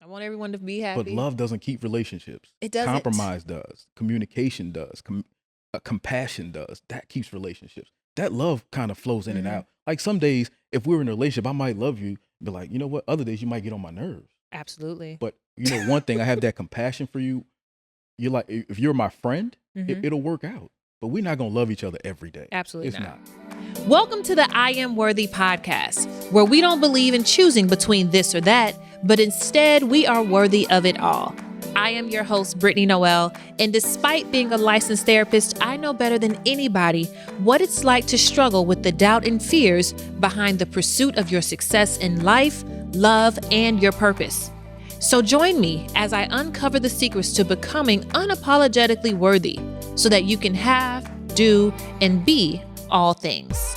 I want everyone to be But happy. love doesn't keep relationships. It doesn't. Compromise does. Communication does. Compassion does. That keeps relationships. That love kind of flows in and out. Like some days, if we were in a relationship, I might love you, be like, you know what? Other days, you might get on my nerves. Absolutely. But you know, one thing, I have that compassion for you. You're like, if you're my friend, it'll work out. But we're not going to love each other every day. Absolutely It's not. Welcome to the I Am Worthy podcast, where we don't believe in choosing between this or that, but instead we are worthy of it all. I am your host, Brittany Noel, and despite being a licensed therapist, I know better than anybody what it's like to struggle with the doubt and fears behind the pursuit of your success in life, love, and your purpose. So join me as I uncover the secrets to becoming unapologetically worthy so that you can have, do, and be all things.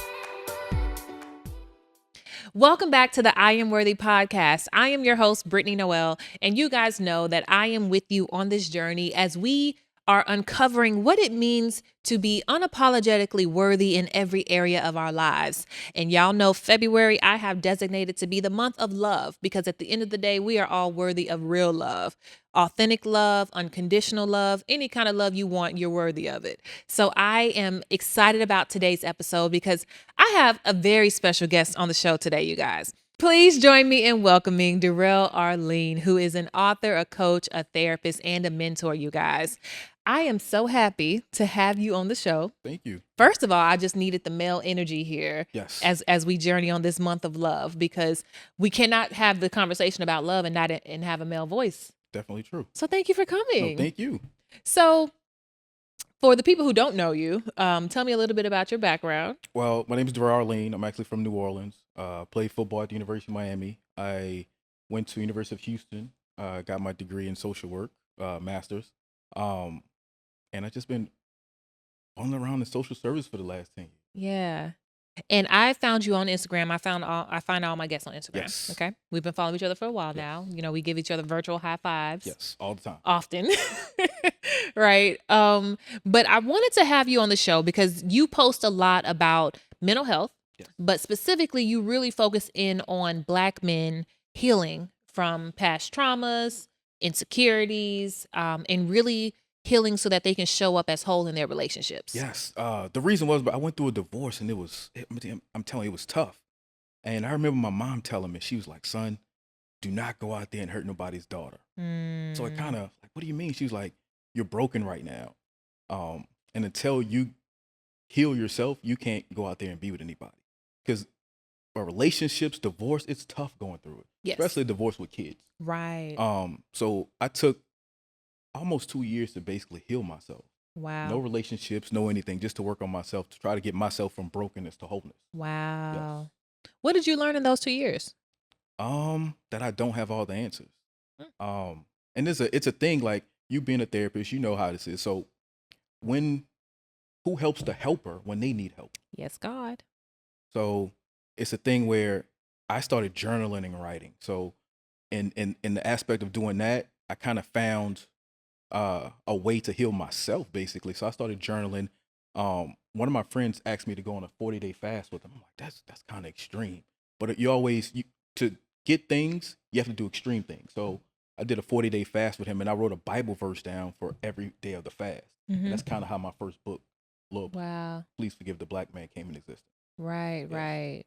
Welcome back to the I Am Worthy podcast. I am your host, Brittany Noel, and you guys know that I am with you on this journey as we are uncovering what it means to be unapologetically worthy in every area of our lives. And y'all know February I have designated to be the month of love, because at the end of the day, we are all worthy of real love. Authentic love, unconditional love, any kind of love you want, you're worthy of it. So I am excited about today's episode because I have a very special guest on the show today, you guys. Please join me in welcoming Darrell Arline, who is an author, a coach, a therapist, and a mentor, you guys. I am so happy to have you on the show. Thank you. First of all, I just needed the male energy here. Yes. As we journey on this month of love, because we cannot have the conversation about love and not and have a male voice. Definitely true. So thank you for coming. No, thank you. So for the people who don't know you, tell me a little bit about your background. Well, my name is Darrell Arline. I'm actually from New Orleans. Played football at the University of Miami. I went to University of Houston. Got my degree in social work, master's. And I've just been on around in social service for the last 10 years. Yeah. And I found you on Instagram. I find all my guests on Instagram. Yes. Okay. We've been following each other for a while now. You know, we give each other virtual high fives. Yes, all the time. Often. Right. But I wanted to have you on the show because you post a lot about mental health, Yes. but specifically you really focus in on Black men healing from past traumas, insecurities, and really healing so that they can show up as whole in their relationships. Yes. The reason was, I went through a divorce and I'm telling you, it was tough. And I remember my mom telling me, she was like, son, do not go out there and hurt nobody's daughter. So I kind of like, what do you mean? She was like, you're broken right now. And until you heal yourself, you can't go out there and be with anybody. Because relationships, divorce, it's tough going through it. Yes. Especially divorce with kids. Right. So I took almost 2 years to basically heal myself. Wow. No relationships, no anything, just to work on myself, to try to get myself from brokenness to wholeness. Wow. Yes. What did you learn in those 2 years? That I don't have all the answers. And it's a thing, like you being a therapist, you know how this is. So who helps the helper when they need help? Yes, God. So it's a thing where I started journaling and writing. So in the aspect of doing that, I kind of found a way to heal myself, basically. So I started journaling. One of my friends asked me to go on a 40-day fast with him. I'm like, that's kind of extreme. But to get things, you have to do extreme things. So I did a 40-day fast with him, and I wrote a Bible verse down for every day of the fast. And that's kind of how my first book looked. Wow. Please Forgive the Black Man came in existence. Right, right.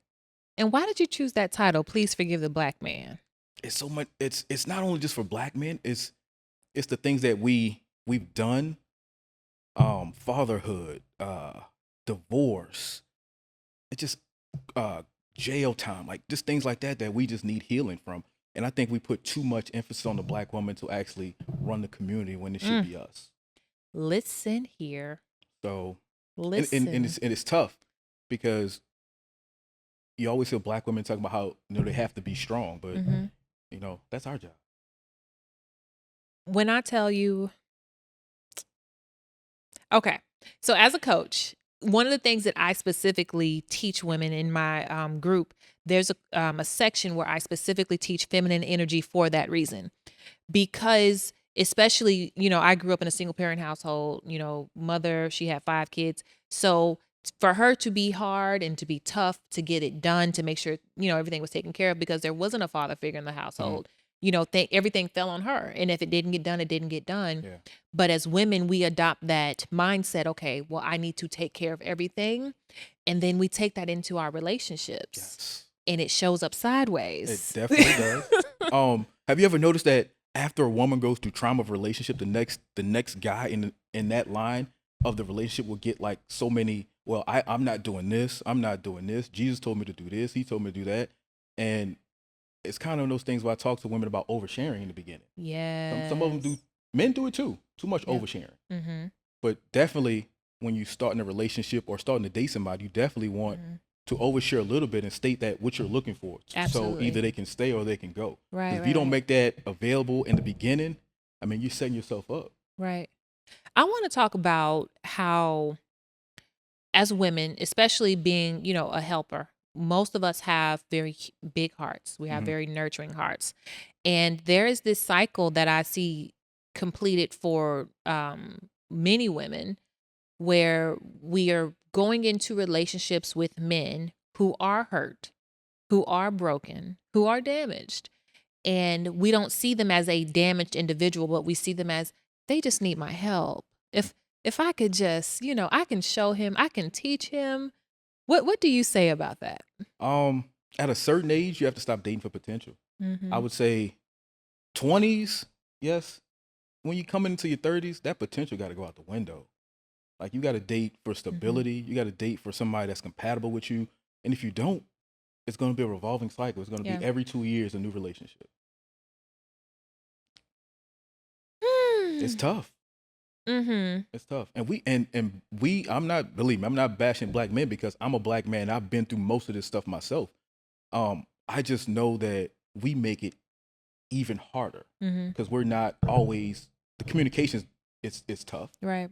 And why did you choose that title, Please Forgive the Black Man? It's so much. It's not only just for Black men. It's the things that we've done. Fatherhood, divorce. It's just jail time, like just things like that we just need healing from. And I think we put too much emphasis on the Black woman to actually run the community when it should be us. Listen here. So listen, and it's tough because you always hear Black women talking about how they have to be strong, but that's our job. When I tell you, okay, so as a coach, one of the things that I specifically teach women in my group, there's a section where I specifically teach feminine energy for that reason. Because especially, I grew up in a single parent household, mother, she had 5 kids. So for her to be hard and to be tough to get it done, to make sure, everything was taken care of because there wasn't a father figure in the household. think everything fell on her. And if it didn't get done, it didn't get done. Yeah. But as women, we adopt that mindset. Okay, well, I need to take care of everything. And then we take that into our relationships. Yes. And it shows up sideways. It definitely does. Have you ever noticed that after a woman goes through trauma of a relationship, the next guy in that line of the relationship will get like so many, well, I'm not doing this. I'm not doing this. Jesus told me to do this. He told me to do that. And it's kind of those things where I talk to women about oversharing in the beginning. Yeah. Some of them do. Men do it too. Too much oversharing. Mm-hmm. But definitely when you start in a relationship or starting to date somebody, you definitely want to overshare a little bit and state that what you're looking for. Absolutely. So either they can stay or they can go. Right. If you don't make that available in the beginning, I mean, you're setting yourself up. Right. I want to talk about how, as women, especially being, a helper, most of us have very big hearts. We have very nurturing hearts. And there is this cycle that I see completed for many women where we are going into relationships with men who are hurt, who are broken, who are damaged. And we don't see them as a damaged individual, but we see them as they just need my help. If I could just, I can show him, I can teach him. What do you say about that? At a certain age, you have to stop dating for potential. I would say 20s, yes. When you come into your 30s, that potential got to go out the window. Like you got to date for stability. You got to date for somebody that's compatible with you. And if you don't, it's going to be a revolving cycle. It's going to be every 2 years a new relationship. It's tough. It's tough. And I'm not bashing black men because I'm a black man. I've been through most of this stuff myself. I just know that we make it even harder because we're not always, the communication it's tough. Right.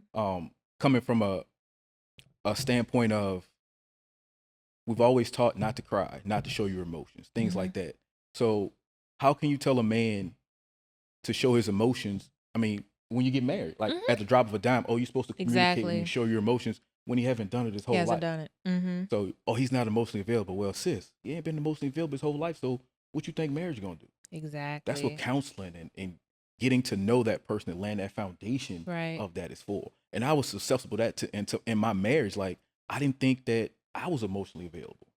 Coming from a standpoint of, we've always taught not to cry, not to show your emotions, things like that. So how can you tell a man to show his emotions? I mean, when you get married, like at the drop of a dime, you're supposed to communicate when you show your emotions when he haven't done it his whole life. He hasn't done it. So, he's not emotionally available. Well, sis, he ain't been emotionally available his whole life. So what you think marriage is going to do? Exactly. That's what counseling and getting to know that person and laying that foundation of that is for. And I was susceptible to that in my marriage. Like, I didn't think that I was emotionally available.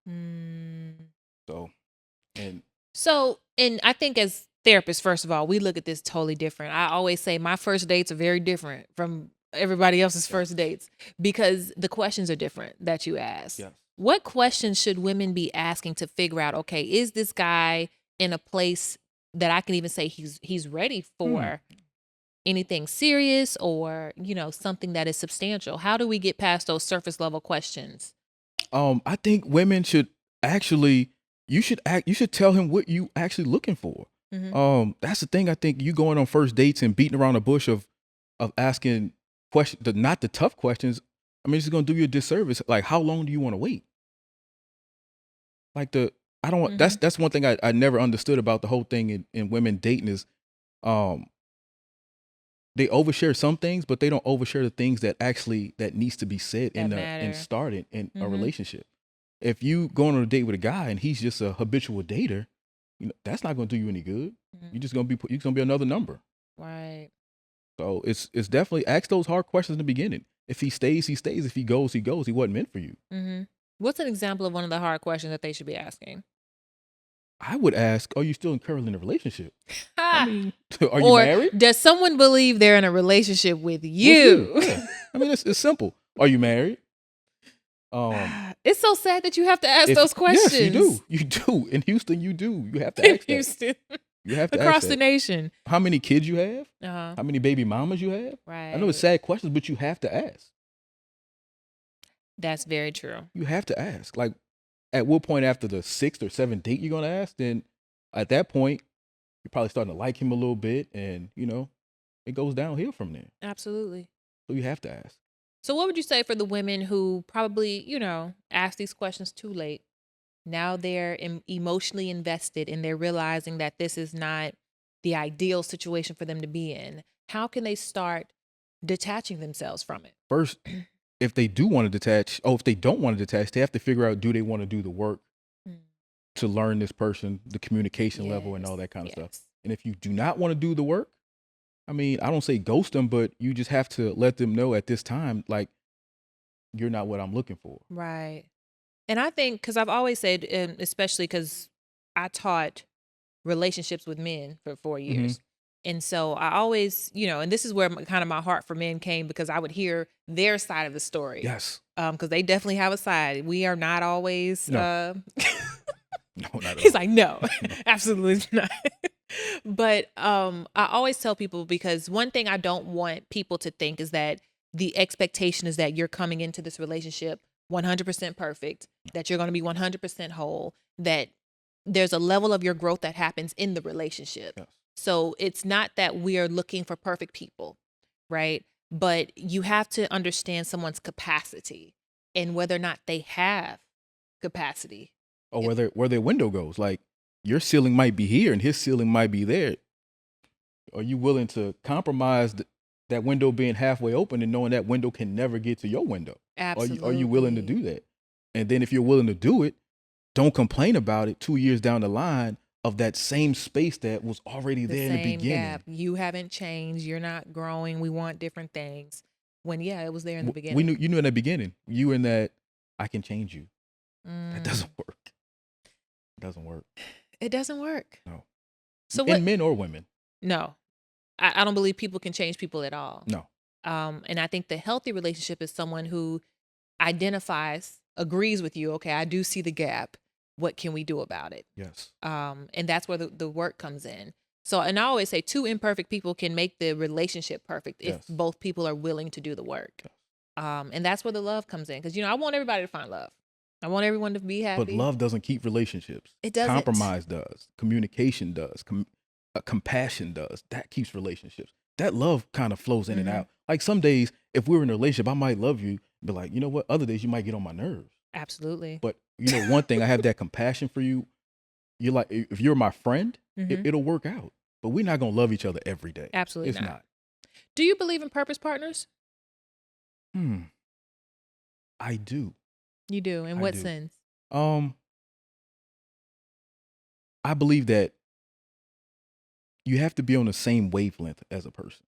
So, and I think as therapists, first of all, we look at this totally different. I always say my first dates are very different from everybody else's first dates because the questions are different that you ask. Yes. What questions should women be asking to figure out, okay, is this guy in a place that I can even say he's ready for anything serious or, something that is substantial? How do we get past those surface level questions? I think women should actually, you should tell him what you actually looking for. That's the thing. I think you going on first dates and beating around the bush of asking questions, not the tough questions. I mean, it's going to do you a disservice. Like, how long do you want to wait? Like that's one thing I never understood about the whole thing in women dating is, they overshare some things, but they don't overshare the things that needs to be said and started in a relationship. If you going on a date with a guy and he's just a habitual dater, that's not going to do you any good. You're just going to be another number. Right. So it's definitely ask those hard questions in the beginning. If he stays, he stays. If he goes, he goes. He wasn't meant for you. What's an example of one of the hard questions that they should be asking? I would ask, are you still currently in a relationship? I mean, are you married? Does someone believe they're in a relationship with you? Yeah. I mean, it's simple. Are you married? It's so sad that you have to ask those questions. Yes, you do. You do. In Houston, you do. You have to ask that. Houston. You have to across ask the nation. How many kids you have? How many baby mamas you have? Right. I know it's sad questions, but you have to ask. That's very true. You have to ask. Like, at what point after the 6th or 7th date you're gonna ask? Then at that point, you're probably starting to like him a little bit, and it goes downhill from there. Absolutely. So you have to ask. So what would you say for the women who probably, ask these questions too late? Now they're emotionally invested and they're realizing that this is not the ideal situation for them to be in. How can they start detaching themselves from it? First, if they do want to detach, if they don't want to detach, they have to figure out, do they want to do the work to learn this person, the communication level and all that kind of stuff. And if you do not want to do the work, I mean, I don't say ghost them, but you just have to let them know at this time, like, you're not what I'm looking for. Right. And I think, because I've always said, especially because I taught relationships with men for 4 years. And so I always, and this is where kind of my heart for men came, because I would hear their side of the story. Yes. Because they definitely have a side. We are not always. No. No, not at He's all. like, no, No. absolutely not. But I always tell people, because one thing I don't want people to think is that the expectation is that you're coming into this relationship 100% perfect, that you're going to be 100% whole, that there's a level of your growth that happens in the relationship. Yes. So it's not that we are looking for perfect people, right? But you have to understand someone's capacity and whether or not they have capacity. Or where their window goes. Like, your ceiling might be here and his ceiling might be there. Are you willing to compromise that window being halfway open and knowing that window can never get to your window? Absolutely. Are you willing to do that? And then if you're willing to do it, don't complain about it 2 years down the line of that same space that was already there in the beginning. Gap. You haven't changed. You're not growing. We want different things. When, it was there in the beginning. You knew in the beginning. You in that, I can change you. That doesn't work. It doesn't work. It doesn't work. No. So in men or women. No. I don't believe people can change people at all. No. And I think the healthy relationship is someone who identifies, agrees with you. Okay, I do see the gap. What can we do about it? Yes. And that's where the work comes in. So, and I always say 2 imperfect people can make the relationship perfect if both people are willing to do the work. Yes. And that's where the love comes in. Because, I want everybody to find love. I want everyone to be happy. But love doesn't keep relationships. It doesn't. Compromise does. Communication does. Compassion does. That keeps relationships. That love kind of flows in and out. Like, some days, if we're in a relationship, I might love you, but like, you know what? Other days you might get on my nerves. Absolutely. But one thing, I have that compassion for you. You're like, if you're my friend, it'll work out. But we're not going to love each other every day. Absolutely It's not. Do you believe in purpose partners? I do. You do? In what sense? I believe that you have to be on the same wavelength as a person.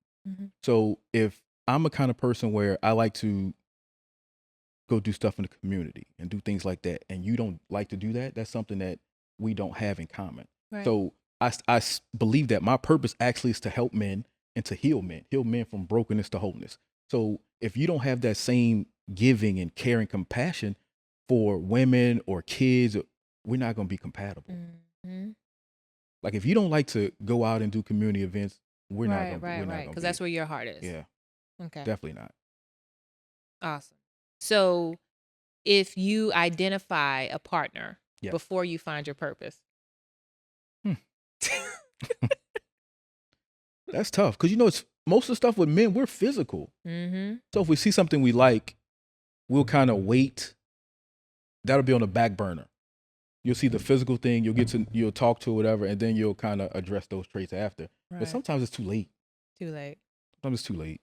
So if I'm a kind of person where I like to go do stuff in the community and do things like that, and you don't like to do that, that's something that we don't have in common. Right. So I believe that my purpose actually is to help men and to heal men from brokenness to wholeness. So if you don't have that same giving and caring compassion for women or kids, we're not going to be compatible. Like, if you don't like to go out and do community events, we're not going to be. Right. Because that's where your heart is. Yeah. Okay. Definitely not. Awesome. So if you identify a partner before you find your purpose. That's tough. Because, it's most of the stuff with men, we're physical. So if we see something we like, we'll kind of wait. That'll be on the back burner. You'll see the physical thing, you'll talk to whatever, and then you'll kind of address those traits after. Right. But sometimes it's too late. Sometimes it's too late.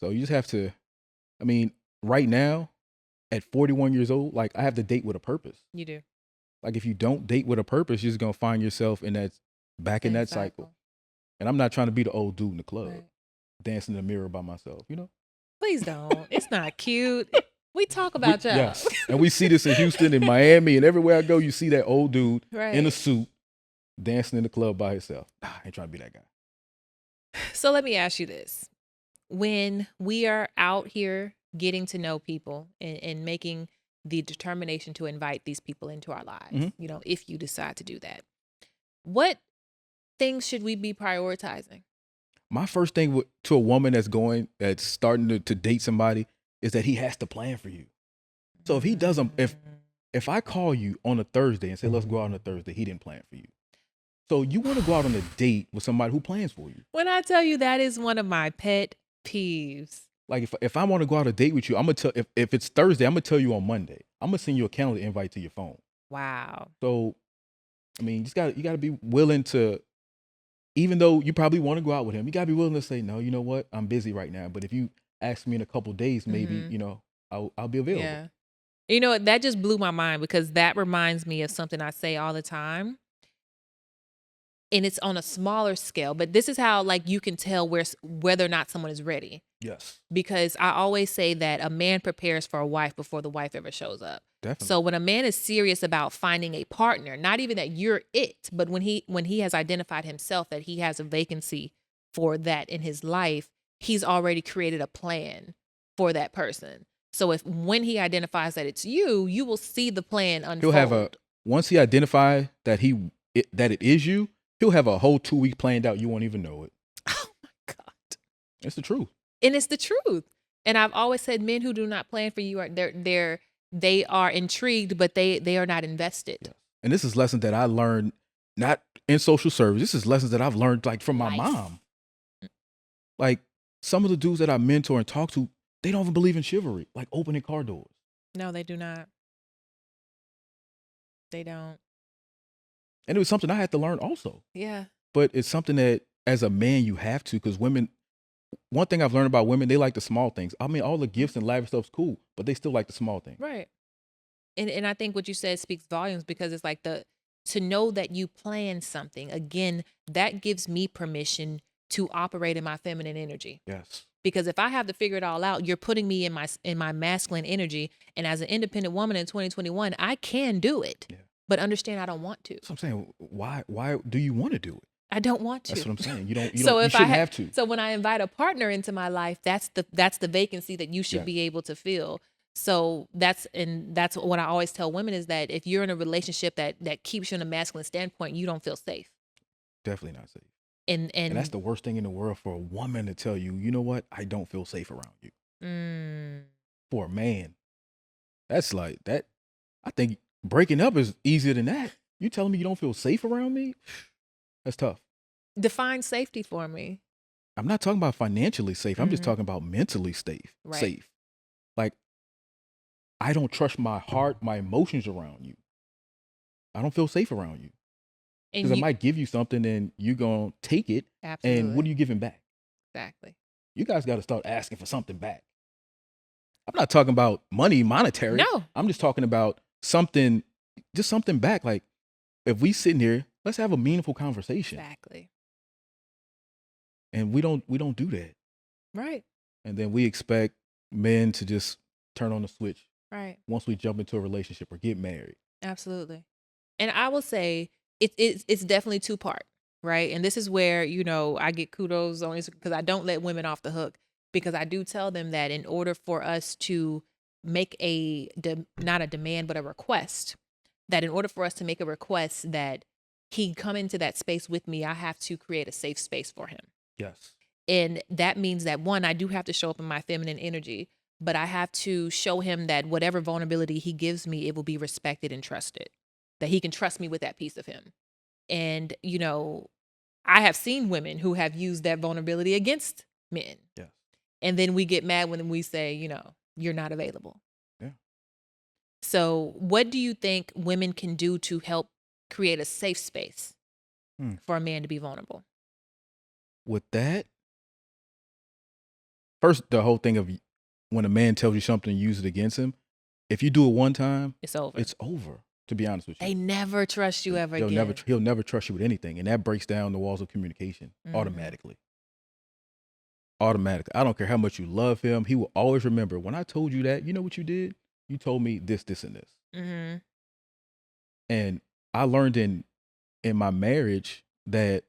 So you just have to, right now, at 41 years old, like, I have to date with a purpose. You do. Like, if you don't date with a purpose, you're just going to find yourself in that cycle. And I'm not trying to be the old dude in the club, dancing in the mirror by myself, Please don't. It's not cute. We talk about y'all. Yes. And we see this in Houston and Miami and everywhere I go, you see that old dude in a suit dancing in the club by himself. I ain't trying to be that guy. So let me ask you this. When we are out here getting to know people and making the determination to invite these people into our lives, if you decide to do that, what things should we be prioritizing? My first thing to a woman that's starting to date somebody is that he has to plan for you. So if he doesn't, if I call you on a Thursday and say, let's go out on a Thursday, he didn't plan for you. So you want to go out on a date with somebody who plans for you. When I tell you, that is one of my pet peeves. Like, if I want to go out on a date with you, I'm going to tell, if it's Thursday, I'm going to tell you on Monday. I'm going to send you a calendar invite to your phone. Wow. So, you got to be willing to, even though you probably want to go out with him, you got to be willing to say, no, you know what? I'm busy right now. But if you ask me in a couple of days, maybe, I'll be available. Yeah. That just blew my mind, because that reminds me of something I say all the time. and it's on a smaller scale. But this is how like you can tell whether or not someone is ready. Yes, Because I always say that a man prepares for a wife before the wife ever shows up. definitely. So when a man is serious about finding a partner, not even that you're it, but when he has identified himself that he has a vacancy for that in his life, he's already created a plan for that person. So if when he identifies that it's you, you will see the plan He'll have unfold. once he identify that that it is you, he'll have a whole 2 week planned out. You won't even know it. Oh my God. It's the truth. And it's the truth. And I've always said men who do not plan for you are they are intrigued, but they are not invested. Yes. And this is lessons that I learned not in social service. This is lessons that I've learned like from my Life. mom. Like some of the dudes that I mentor and talk to, they don't even believe in chivalry, like opening car doors. No, they do not. They don't. And it was something I had to learn also. Yeah. But it's something that as a man you have to, because women, one thing I've learned about women, they like the small things. I mean, all the gifts and lavish stuff's cool, but they still like the small things. Right. And I think what you said speaks volumes because it's like to know that you plan something, again, that gives me permission to operate in my feminine energy. Yes. Because if I have to figure it all out, you're putting me in my masculine energy. And as an independent woman in 2021, I can do it. Yeah. But understand I don't want to. So I'm saying, why do you want to do it? I don't want to. That's what I'm saying. You don't. So You if shouldn't have to. So when I invite a partner into my life, that's the vacancy that you should Yes. be able to fill. So that's what I always tell women is that if you're in a relationship that keeps you in a masculine standpoint, you don't feel safe. Definitely not safe. And And that's the worst thing in the world for a woman to tell you, you know what? I don't feel safe around you. For a man, that's like that. I think breaking up is easier than that. You telling me you don't feel safe around me? That's tough. define safety for me. I'm not talking about financially safe. I'm just Mhm. talking about mentally safe. Right. Safe. Like I don't trust my heart, my emotions around you. I don't feel safe around you. Because I And you might give you something and you're going to take it. absolutely. And what are you giving back? Exactly. You guys got to start asking for something back. I'm not talking about money, monetary. No. I'm just talking about something, just something back. Like if we sitting here, let's have a meaningful conversation. Exactly. And we don't do that. Right. And then we expect men to just turn on the switch Right. once we jump into a relationship or get married. Absolutely. And I will say it's definitely two-part, right? And this is where, I get kudos on this because I don't let women off the hook because I do tell them that in order for us to make not a demand, but a request, that in order for us to make a request that he come into that space with me, I have to create a safe space for him. Yes. And that means that one, I do have to show up in my feminine energy, but I have to show him that whatever vulnerability he gives me, it will be respected and trusted, that he can trust me with that piece of him. And, I have seen women who have used that vulnerability against men. Yes. And then we get mad when we say, you're not available. Yeah. So what do you think women can do to help create a safe space for a man to be vulnerable? With that, first, the whole thing of when a man tells you something, use it against him. If you do it one time, It's over. It's over. To be honest with you, They never trust you ever again. He'll never trust you with anything, and that breaks down the walls of communication automatically. Automatically. I don't care how much you love him. He will always remember when I told you that. You know what you did? You told me this, this, and this. Mm-hmm. And I learned in my marriage that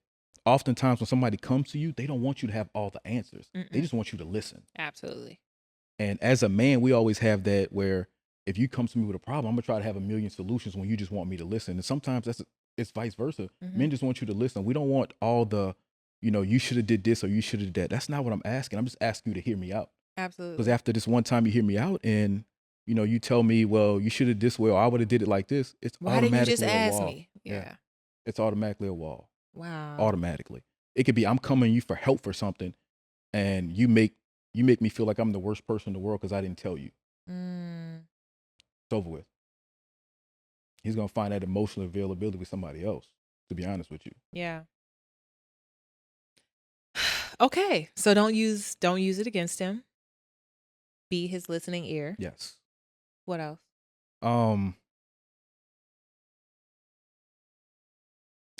oftentimes when somebody comes to you, they don't want you to have all the answers. They just want you to listen. Absolutely. And as a man, we always have that where if you come to me with a problem, I'm gonna try to have a million solutions when you just want me to listen. And sometimes it's vice versa. Men just want you to listen. We don't want all the, you should have did this or you should have did that. That's not what I'm asking. I'm just asking you to hear me out. Absolutely. Because after this one time you hear me out and you tell me, well, you should have this way or I would have did it like this. It's Why didn't you automatically just a ask wall. me? Yeah. It's automatically a wall. Wow. Automatically. It could be I'm coming to you for help for something, and you make me feel like I'm the worst person in the world because I didn't tell you. It's over with. He's gonna find that emotional availability with somebody else. To be honest with you. Yeah. Okay. So don't use it against him. Be his listening ear. Yes. What else?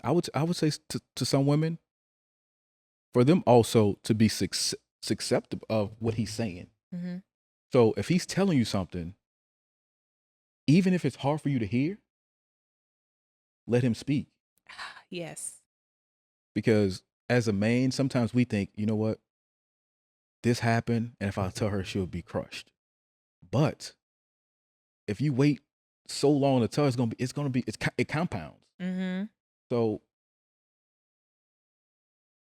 I would say to some women, for them also to be acceptive of what he's saying. Mm-hmm. So if he's telling you something, even if it's hard for you to hear, let him speak. Yes. Because as a man, sometimes we think, you know what, this happened, and if I tell her, she'll be crushed. But if you wait so long to tell her, it compounds. Mm-hmm. So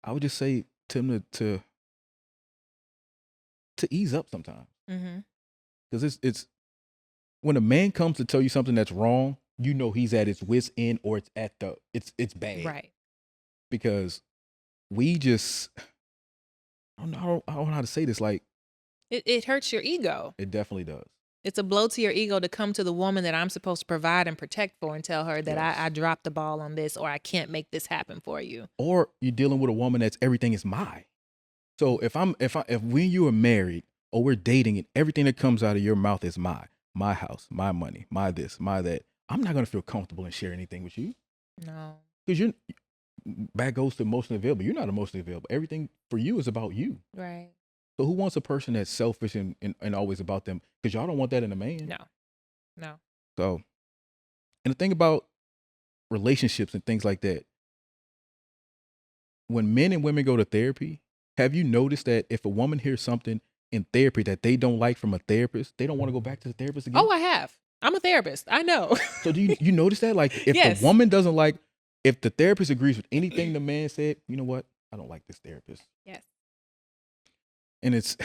I would just say to him to ease up sometimes, Mm-hmm. because it's when a man comes to tell you something that's wrong, you know he's at his wit's end, or it's bad. Right. Because we just I don't know how to say this. Like, It hurts your ego. it definitely does. It's a blow to your ego to come to the woman that I'm supposed to provide and protect for and tell her that Yes. I dropped the ball on this, or I can't make this happen for you. Or you're dealing with a woman that's everything is mine. So if when you are married or we're dating and everything that comes out of your mouth is my house, my money, my this, my that, I'm not gonna feel comfortable and share anything with you. No. Because you're that goes to emotionally available. You're not emotionally available. Everything for you is about you. Right. So who wants a person that's selfish and always about them? Because y'all don't want that in a man. No. No. So, and the thing about relationships and things like that, when men and women go to therapy, have you noticed that if a woman hears something in therapy that they don't like from a therapist, they don't want to go back to the therapist again? Oh, I have. I'm a therapist. I know. So do you notice that? Like, if Yes. the woman doesn't like, if the therapist agrees with anything the man said, you know what? I don't like this therapist. Yes. And it's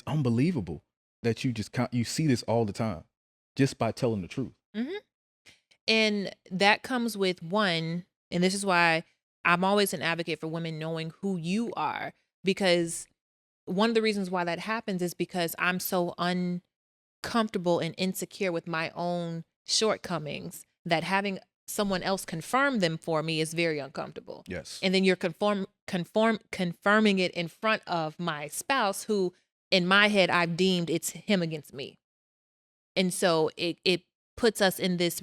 unbelievable that you see this all the time just by telling the truth. Mm-hmm. And that comes with one, and this is why I'm always an advocate for women knowing who you are, because one of the reasons why that happens is because I'm so uncomfortable and insecure with my own shortcomings that having someone else confirm them for me is very uncomfortable. Yes. And then you're confirming it in front of my spouse, who in my head I've deemed it's him against me. And so it puts us in this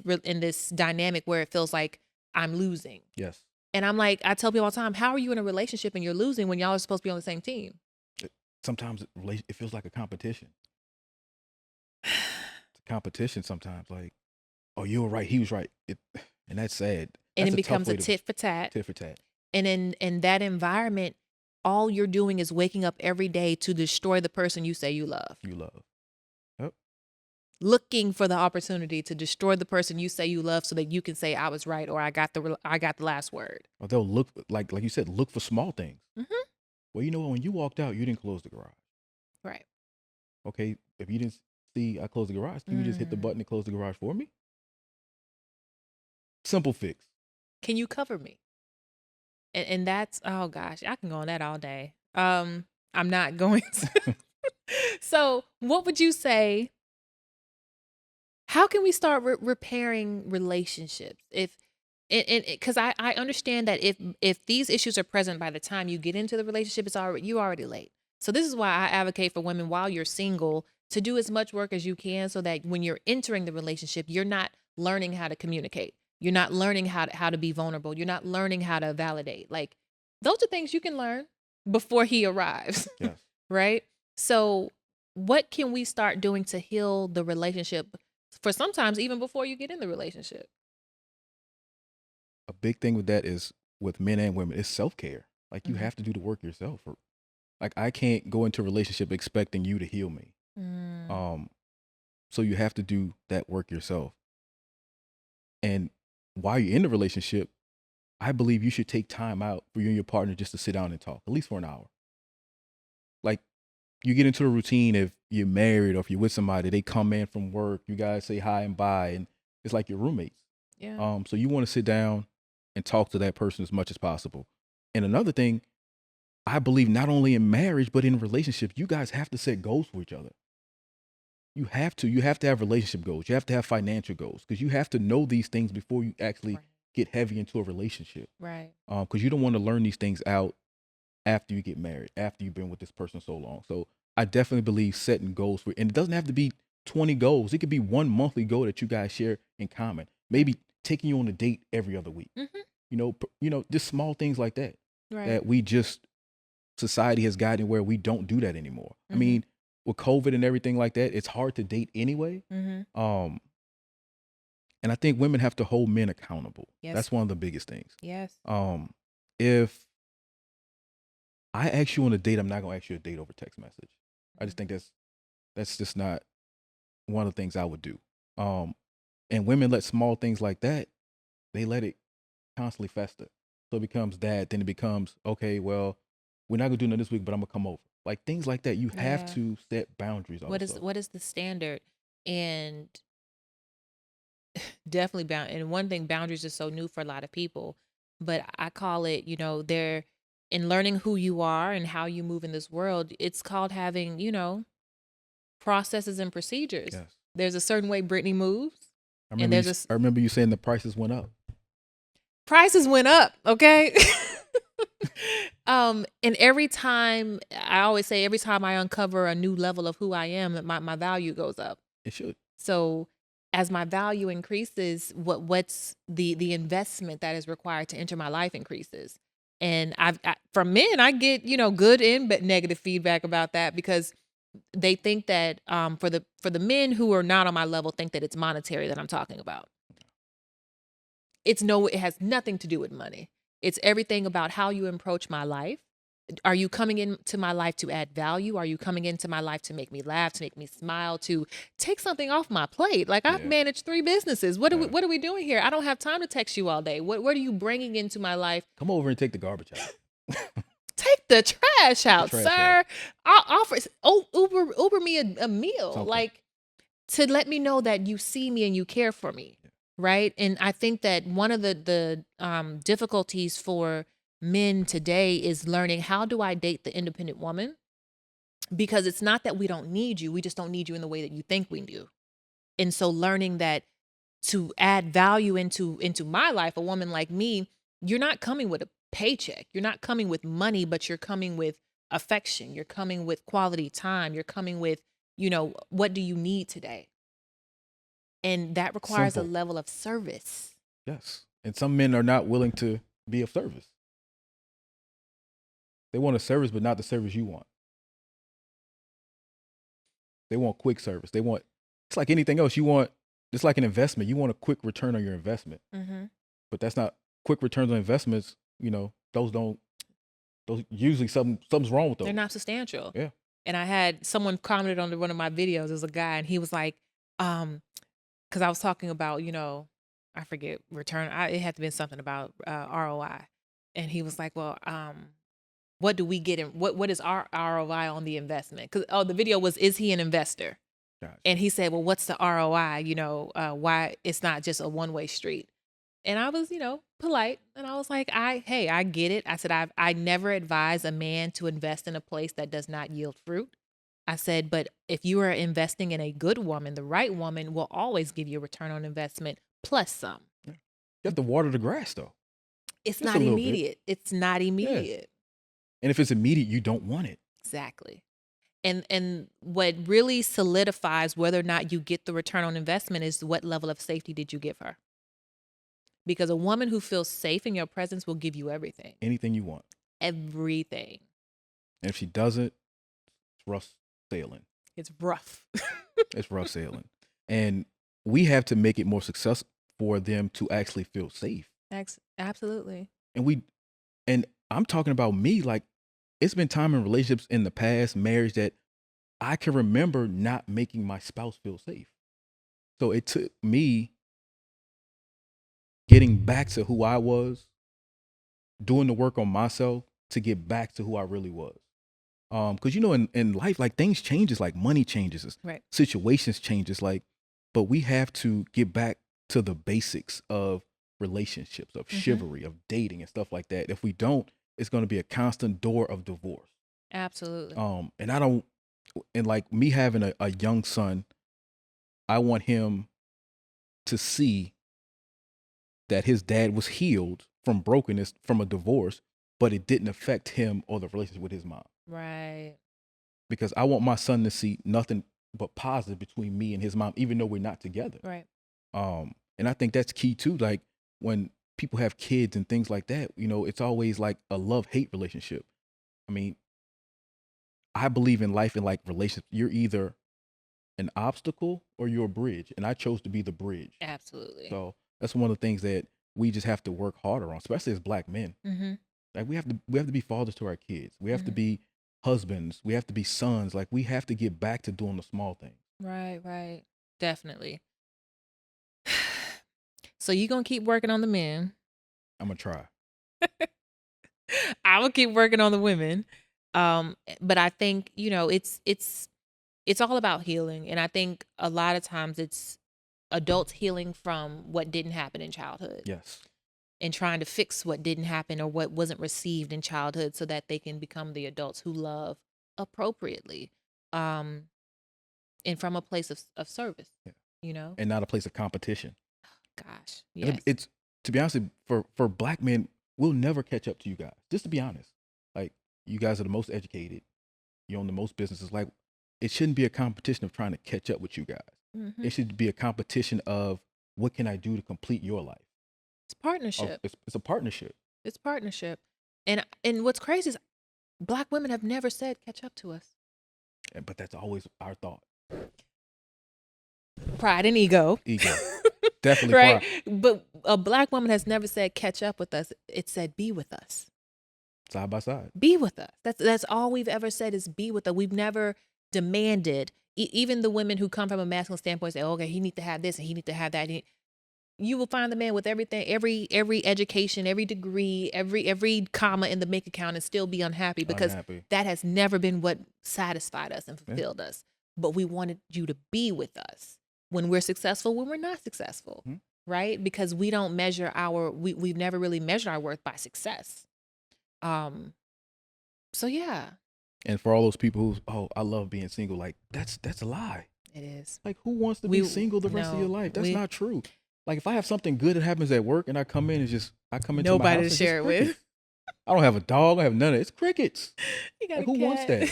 dynamic where it feels like I'm losing. Yes. And I'm like, I tell people all the time, how are you in a relationship and you're losing when y'all are supposed to be on the same team? Sometimes it feels like a competition. It's a competition sometimes. Like, oh, you were right, he was right. And that's sad. And That's it becomes tough a way tit for tat. tit for tat. And in that environment, all you're doing is waking up every day to destroy the person you say you love. You love. Yep. Looking for the opportunity to destroy the person you say you love so that you can say I was right, or I got the last word. Or they'll look like you said, look for small things. Mm-hmm. Well, you know what? When you walked out, you didn't close the garage. Right. Okay, if you didn't see I closed the garage, can you just hit the button and close the garage for me? Simple fix. Can you cover me? And that's, oh gosh, I can go on that all day. I'm not going to. So what would you say? How can we start repairing relationships? If because I understand that if these issues are present by the time you get into the relationship, you're already late. So this is why I advocate for women while you're single to do as much work as you can, so that when you're entering the relationship, you're not learning how to communicate. You're not learning how to be vulnerable. You're not learning how to validate. Like, those are things you can learn before he arrives. Yes. Right? So what can we start doing to heal the relationship, for sometimes even before you get in the relationship? A big thing with that is with men and women is self-care. Like, you Mhm. have to do the work yourself. Like, I can't go into a relationship expecting you to heal me. Mm. So you have to do that work yourself. And while you're in the relationship, I believe you should take time out for you and your partner just to sit down and talk, at least for an hour. Like, you get into a routine if you're married or if you're with somebody, they come in from work, you guys say hi and bye, and it's like your roommates. Yeah. So you want to sit down and talk to that person as much as possible. And another thing, I believe not only in marriage, but in relationships, you guys have to set goals for each other. You have to. You have to have relationship goals. You have to have financial goals, because you have to know these things before you actually Right. get heavy into a relationship. Right. Because you don't want to learn these things out after you get married, after you've been with this person so long. So I definitely believe setting goals and it doesn't have to be 20 goals. It could be one monthly goal that you guys share in common. Maybe taking you on a date every other week. Mm-hmm. Just small things like that Right. that society has gotten where we don't do that anymore. Mm-hmm. I mean, with COVID and everything like that, it's hard to date anyway. Mm-hmm. And I think women have to hold men accountable. Yes. That's one of the biggest things. Yes. If I ask you on a date, I'm not gonna ask you a date over text message. I just think that's just not one of the things I would do. And women let small things like that, they let it constantly fester. So it becomes that, then it becomes, okay, well, we're not gonna do nothing this week, but I'm gonna come over. Like things like that, you have to set boundaries on. What is the standard? And definitely and one thing, boundaries is so new for a lot of people, but I call it, they're in learning who you are and how you move in this world. It's called having, processes and procedures. Yes. There's a certain way Brittany moves. I remember you saying the prices went up. Prices went up, okay? And every time I uncover a new level of who I am, my value goes up. It should. So as my value increases, what's the investment that is required to enter my life increases. And from men, I get, good and negative feedback about that, because they think that for the men who are not on my level, think that it's monetary that I'm talking about. It has nothing to do with money. It's everything about how you approach my life. Are you coming into my life to add value? Are you coming into my life to make me laugh, to make me smile, to take something off my plate? Like, I've managed 3 businesses. What are we doing here? I don't have time to text you all day. What are you bringing into my life? Come over and take the garbage out. Take the trash out, sir. I'll offer. Uber me a meal, something. like, to let me know that you see me and you care for me. Right. And I think that one of the difficulties for men today is learning, how do I date the independent woman? Because it's not that we don't need you. We just don't need you in the way that you think we do. And so learning that to add value into my life, a woman like me, you're not coming with a paycheck. You're not coming with money, but you're coming with affection. You're coming with quality time. You're coming with, what do you need today? And that requires a level of service. Yes. And some men are not willing to be of service. They want a service, but not the service you want. They want quick service. It's like anything else. It's like an investment. You want a quick return on your investment. Mm-hmm. But that's not quick returns on investments. Those usually something's wrong with those. They're not substantial. Yeah. And I had someone commented on one of my videos. There's a guy, and he was like, because I was talking about, I forget, return. It had to be something about ROI. And he was like, well, what do we get in? What is our ROI on the investment? Because the video was, is he an investor? Gotcha. And he said, well, what's the ROI? Why it's not just a one-way street. And I was, polite. And I was like, I get it. I said, I never advise a man to invest in a place that does not yield fruit. I said, but if you are investing in a good woman, the right woman will always give you a return on investment plus some. You have to water the grass, though. It's not immediate. It's not immediate. Yes. And if it's immediate, you don't want it. Exactly. And what really solidifies whether or not you get the return on investment is what level of safety did you give her? Because a woman who feels safe in your presence will give you everything. Anything you want. Everything. And if she doesn't, it's rough sailing. It's rough. It's rough sailing. And we have to make it more successful for them to actually feel safe. Absolutely. And I'm talking about me, like, it's been time in relationships in the past, marriage, that I can remember not making my spouse feel safe. So it took me getting back to who I was, doing the work on myself to get back to who I really was. Because in life, like, things changes, like money changes, right. Situations changes, like, but we have to get back to the basics of relationships, of chivalry, of dating and stuff like that. If we don't, it's going to be a constant door of divorce. Absolutely. And like me having a young son, I want him to see that his dad was healed from brokenness, from a divorce, but it didn't affect him or the relationship with his mom. Right. Because I want my son to see nothing but positive between me and his mom, even though we're not together. Right. And I think that's key too. Like when people have kids and things like that, it's always like a love-hate relationship. I mean, I believe in life and like relationships. You're either an obstacle or you're a bridge. And I chose to be the bridge. Absolutely. So that's one of the things that we just have to work harder on, especially as Black men. Mm-hmm. Like we have to be fathers to our kids. We have to Mm-hmm. be husbands. We have to be sons. Like we have to get back to doing the small things. Right. Definitely. So you gonna keep working on the men. I'm gonna try. I will keep working on the women. But I think, it's all about healing. And I think a lot of times it's adults healing from what didn't happen in childhood Yes. and trying to fix what didn't happen or what wasn't received in childhood so that they can become the adults who love appropriately. Um, and from a place of service, Yeah. And not a place of competition. Gosh, And yes. it's to be honest, for Black men, we'll never catch up to you guys. Just to be honest, like you guys are the most educated. You own the most businesses. Like it shouldn't be a competition of trying to catch up with you guys. Mm-hmm. It should be a competition of what can I do to complete your life. It's partnership. It's a partnership. It's partnership. And what's crazy is Black women have never said catch up to us. But that's always our thought. Pride and ego. Ego. Definitely right. pride. But a Black woman has never said catch up with us. It said be with us. Side by side. Be with us. That's all we've ever said is be with us. We've never demanded. Even the women who come from a masculine standpoint say, okay, he need to have this and he need to have that. You will find the man with everything, every education, every degree, every comma in the bank account and still be unhappy because that has never been what satisfied us and fulfilled us. But we wanted you to be with us when we're successful, when we're not successful, right? Because we don't measure we've never really measured our worth by success. So yeah. And for all those people who, I love being single, like that's a lie. It is. Like who wants to be single the rest of your life? That's not true. Like if I have something good that happens at work and I come in and I come into my house nobody to share it with. I don't have a dog. I have none of it. It's crickets. You got like, who wants that?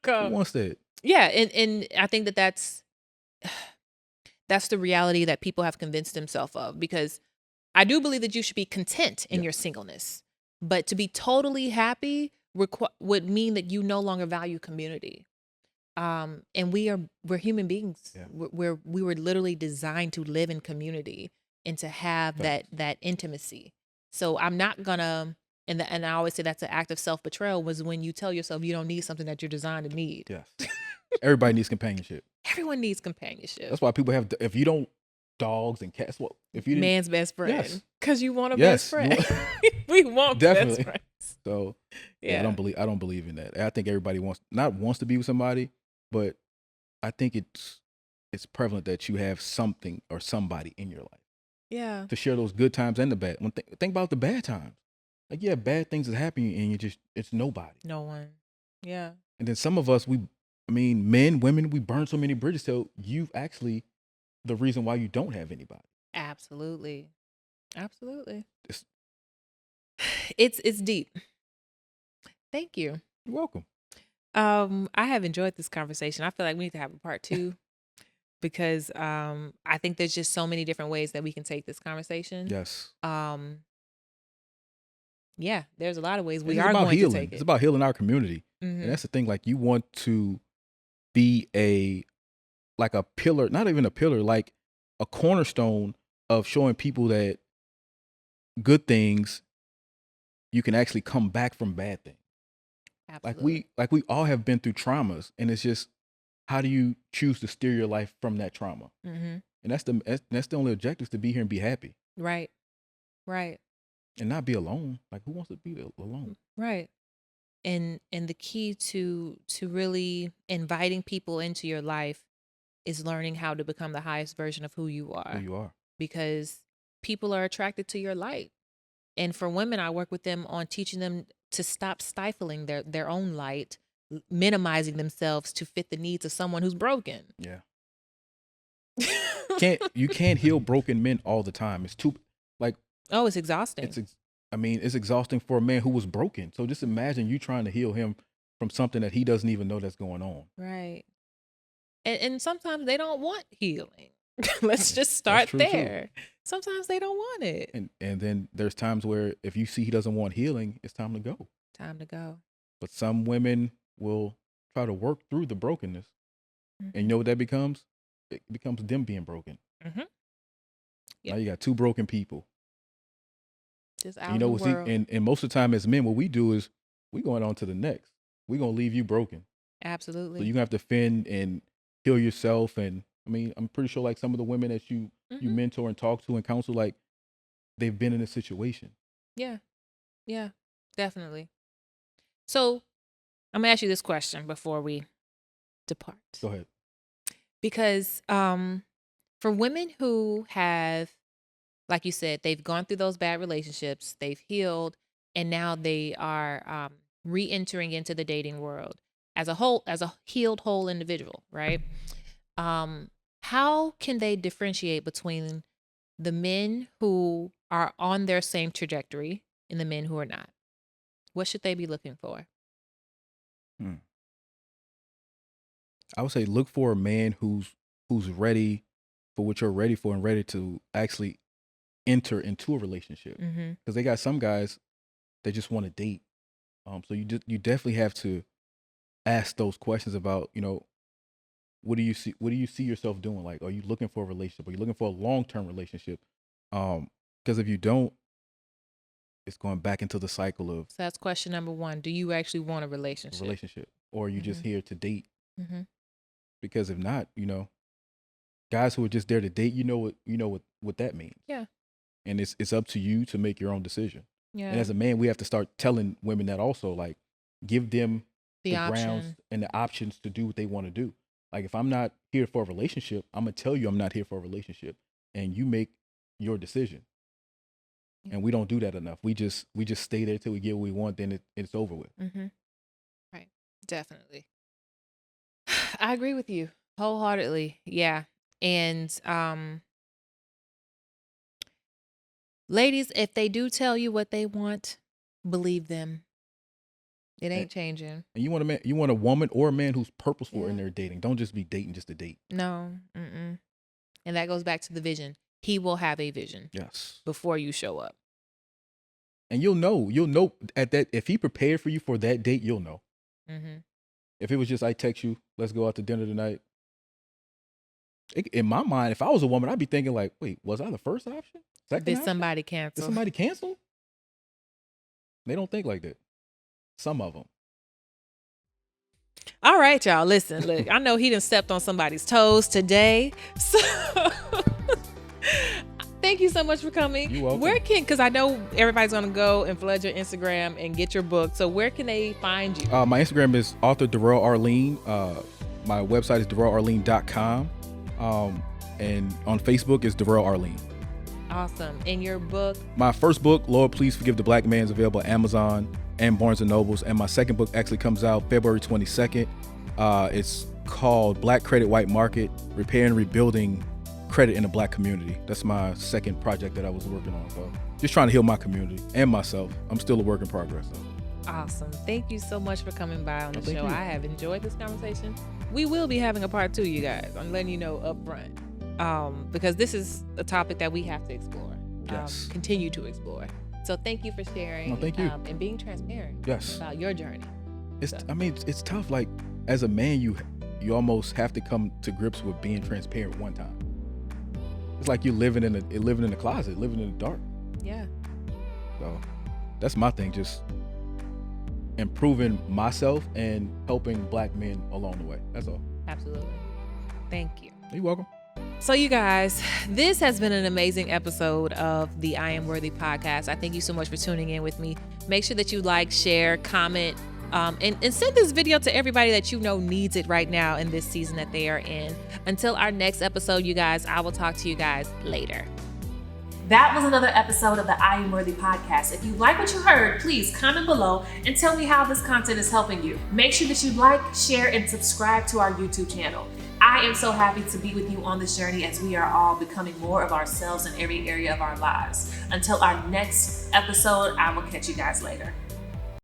Who wants that? Yeah, and I think that's the reality that people have convinced themselves of, because I do believe that you should be content in your singleness, but to be totally happy would mean that you no longer value community. And we're human beings. Yeah. We were literally designed to live in community and to have that intimacy. So I'm not gonna, and I always say that's an act of self-betrayal, was when you tell yourself you don't need something that you're designed to need. Yes. Everybody needs companionship. Everyone needs companionship. That's why people have, if you don't, dogs and cats, well, if you didn't, man's best friend. Because you want a yes, best friend. We want definitely. best friends. So I don't believe in that. I think everybody wants to be with somebody, but I think it's prevalent that you have something or somebody in your life. Yeah. To share those good times and the bad. Think about the bad times. Like bad things that happen and it's nobody. No one. Yeah. And then some of us, men, women, we burn so many bridges till you've actually the reason why you don't have anybody. Absolutely. It's deep. Thank you. You're welcome. I have enjoyed this conversation. I feel like we need to have a part 2 because I think there's just so many different ways that we can take this conversation. Yes. Yeah, there's a lot of ways we are going to take it. It's about healing our community. Mm-hmm. And that's the thing, like you want to be a pillar, not even a pillar, like a cornerstone of showing people that good things, you can actually come back from bad things. Absolutely. Like we all have been through traumas, and it's just, how do you choose to steer your life from that trauma? Mm-hmm. And that's the only objective, is to be here and be happy. Right. And not be alone. Like who wants to be alone? Right. And the key to really inviting people into your life is learning how to become the highest version of who you are. Who you are. Because people are attracted to your light. And for women, I work with them on teaching them to stop stifling their own light, minimizing themselves to fit the needs of someone who's broken. Yeah. You can't heal broken men all the time. It's too, like, oh, it's exhausting. It's exhausting for a man who was broken. So just imagine you trying to heal him from something that he doesn't even know that's going on. Right. And sometimes they don't want healing. Let's just That's start true too. there. Sometimes they don't want it. And then there's times where if you see he doesn't want healing, it's time to go. Time to go. But some women will try to work through the brokenness. And you Mhm. know what that becomes? It becomes them being broken. Mhm. Now Yep. you got two broken people. Just And out you know in the what? See, world. and most of the time as men, what we do is we going on to the next. We gonna leave you broken. So Absolutely. you're gonna have to fend and heal yourself. And I mean, I'm pretty sure like some of the women that you Mhm. mentor and talk to and counsel, like they've been in this situation. Yeah. Yeah. Definitely. So I'm gonna ask you this question before we depart. Go ahead. Because for women who have, like you said, they've gone through those bad relationships, they've healed, and now they are re-entering into the dating world as a whole, as a healed whole individual, right? How can they differentiate between the men who are on their same trajectory and the men who are not? What should they be looking for? Hmm. I would say look for a man who's ready for what you're ready for and ready to actually enter into a relationship. Mm-hmm. Because they got some guys that just want to date. So you definitely have to ask those questions about, what do you see? What do you see yourself doing? Like, are you looking for a relationship? Are you looking for a long-term relationship? Because if you don't, it's going back into the cycle of So that's question number one. Do you actually want a a relationship? relationship, or are you just Mm-hmm. here to date? Mm-hmm. Because if not, guys who are just there to date, what that means. Yeah. And it's up to you to make your own decision. Yeah. And as a man, we have to start telling women that also, like, give them The the grounds option. and the options to do what they want to do. Like, if I'm not here for a relationship, I'm gonna tell you I'm not here for a relationship, and you make your decision. Yeah. And we don't do that enough. We just stay there till we get what we want. Then it's over with. Mm-hmm. Right. Definitely. I agree with you wholeheartedly. Yeah. And ladies, if they do tell you what they want, believe them. It And, ain't changing. and you want a man, you want a woman or a man who's purposeful in Yeah. their dating. Don't just be dating just to date. No. Mm-mm. And that goes back to the vision. He will have a vision Yes. before you show up. And you'll know at that, if he prepared for you for that date, you'll know. Mm-hmm. If it was just, I text you, let's go out to dinner tonight. In my mind, if I was a woman, I'd be thinking like, wait, was I the first option? Second Did option? somebody Did cancel? somebody cancel? They don't think like that. Some of them. All right, y'all. Listen, look, I know he done stepped on somebody's toes today. So thank you so much for coming. You're welcome. Because I know everybody's going to go and flood your Instagram and get your book. So where can they find you? My Instagram is author Darrell Arline. My website is darrellarline.com. And on Facebook is Darrell Arline. Awesome. And your book? My first book, Lord, Please Forgive the Black Man, is available at Amazon and Barnes & Nobles. And my second book actually comes out February 22nd. It's called Black Credit, White Market, Repair and Rebuilding Credit in the Black Community. That's my second project that I was working on. So just trying to heal my community and myself. I'm still a work in progress, though. Awesome. Thank you so much for coming by on the Thank show. you. I have enjoyed this conversation. We will be having a part 2, you guys. I'm letting you know up front. Because this is a topic that we have to explore. Yes. Continue to explore. So thank you for sharing. No, thank you. And being transparent. Yes. About your journey. It's tough. Like, as a man, you almost have to come to grips with being transparent one time. It's like you're living in the closet, living in the dark. Yeah. So that's my thing, just improving myself and helping Black men along the way. That's all. Absolutely. Thank you. You're welcome. So you guys, this has been an amazing episode of the I Am Worthy podcast. I thank you so much for tuning in with me. Make sure that you like, share, comment, and send this video to everybody that you know needs it right now in this season that they are in. Until our next episode, you guys, I will talk to you guys later. That was another episode of the I Am Worthy podcast. If you like what you heard, please comment below and tell me how this content is helping you. Make sure that you like, share, and subscribe to our YouTube channel. I am so happy to be with you on this journey as we are all becoming more of ourselves in every area of our lives. Until our next episode, I will catch you guys later.